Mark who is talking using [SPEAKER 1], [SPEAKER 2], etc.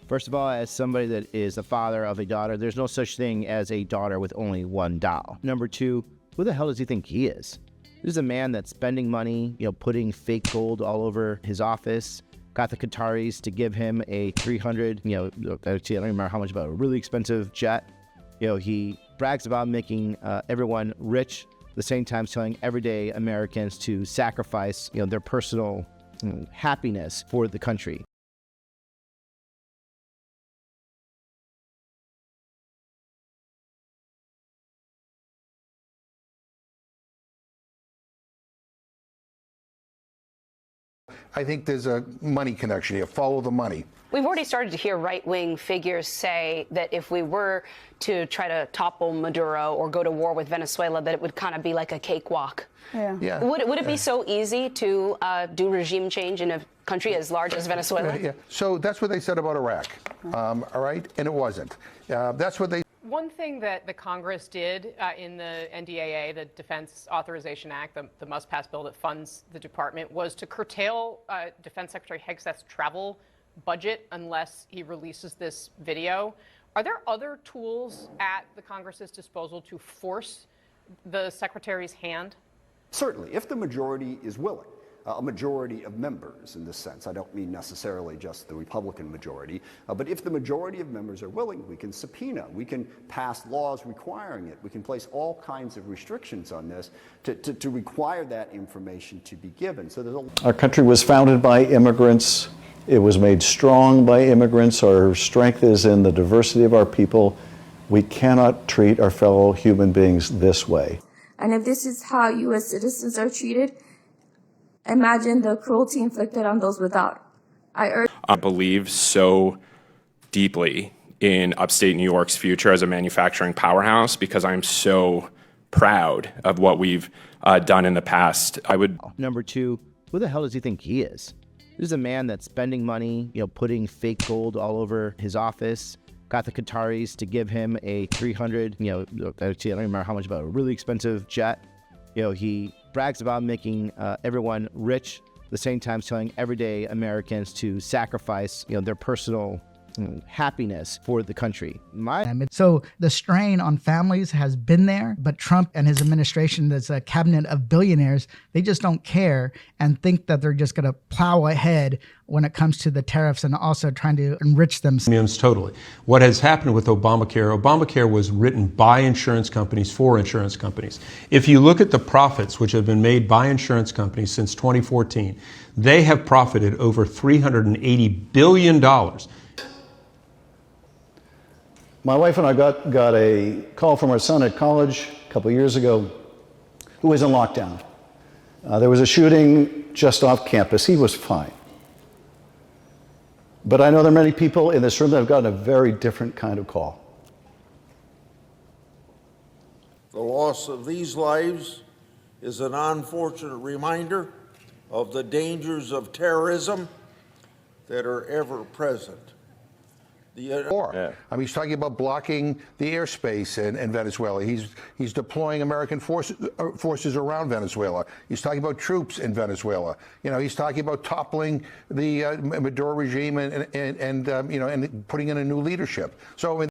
[SPEAKER 1] First of all, as somebody that is the father of a daughter, there's no such thing as a daughter with only one doll. Number two, who the hell does he think he is? This is a man that's spending money, putting fake gold all over his office, got the Qataris to give him a 300, actually I don't remember how much, but a really expensive jet. He brags about making everyone rich, at the same time telling everyday Americans to sacrifice, their personal happiness for the country.
[SPEAKER 2] I think there's a money connection here. Follow the money.
[SPEAKER 3] We've already started to hear right-wing figures say that if we were to try to topple Maduro or go to war with Venezuela, that it would kind of be like a cakewalk.
[SPEAKER 2] Yeah.
[SPEAKER 3] Would it be so easy to do regime change in a country as large as Venezuela?
[SPEAKER 2] Yeah. So that's what they said about Iraq. All right, and it wasn't. That's what they.
[SPEAKER 4] One thing that the Congress did in the NDAA, the Defense Authorization Act, the must-pass bill that funds the department, was to curtail Defense Secretary Hegseth's travel budget unless he releases this video. Are there other tools at the Congress's disposal to force the Secretary's hand?
[SPEAKER 5] Certainly, if the majority is willing. A majority of members in this sense. I don't mean necessarily just the Republican majority, but if the majority of members are willing, we can subpoena, we can pass laws requiring it, we can place all kinds of restrictions on this to require that information to be given. So there's
[SPEAKER 6] Our country was founded by immigrants. It was made strong by immigrants. Our strength is in the diversity of our people. We cannot treat our fellow human beings this way.
[SPEAKER 7] And if this is how U.S. citizens are treated, imagine the cruelty inflicted on those without.
[SPEAKER 8] I believe so deeply in upstate New York's future as a manufacturing powerhouse because I'm so proud of what we've done in the past.
[SPEAKER 1] Number two, who the hell does he think he is? This is a man that's spending money, putting fake gold all over his office, got the Qataris to give him a 300, actually I don't remember how much, but a really expensive jet. He brags about making everyone rich, at the same time telling everyday Americans to sacrifice, their personal happiness for the country.
[SPEAKER 9] So the strain on families has been there, but Trump and his administration, that's a cabinet of billionaires, they just don't care and think that they're just going to plow ahead when it comes to the tariffs and also trying to enrich themselves.
[SPEAKER 10] Totally. What has happened with Obamacare was written by insurance companies for insurance companies. If you look at the profits which have been made by insurance companies since 2014, they have profited over $380 billion.
[SPEAKER 6] My wife and I got a call from our son at college a couple of years ago who was in lockdown. There was a shooting just off campus. He was fine. But I know there are many people in this room that have gotten a very different kind of call.
[SPEAKER 11] The loss of these lives is an unfortunate reminder of the dangers of terrorism that are ever present.
[SPEAKER 2] I mean, he's talking about blocking the airspace in Venezuela. He's deploying American forces around Venezuela. He's talking about troops in Venezuela. He's talking about toppling the Maduro regime and putting in a new leadership. So.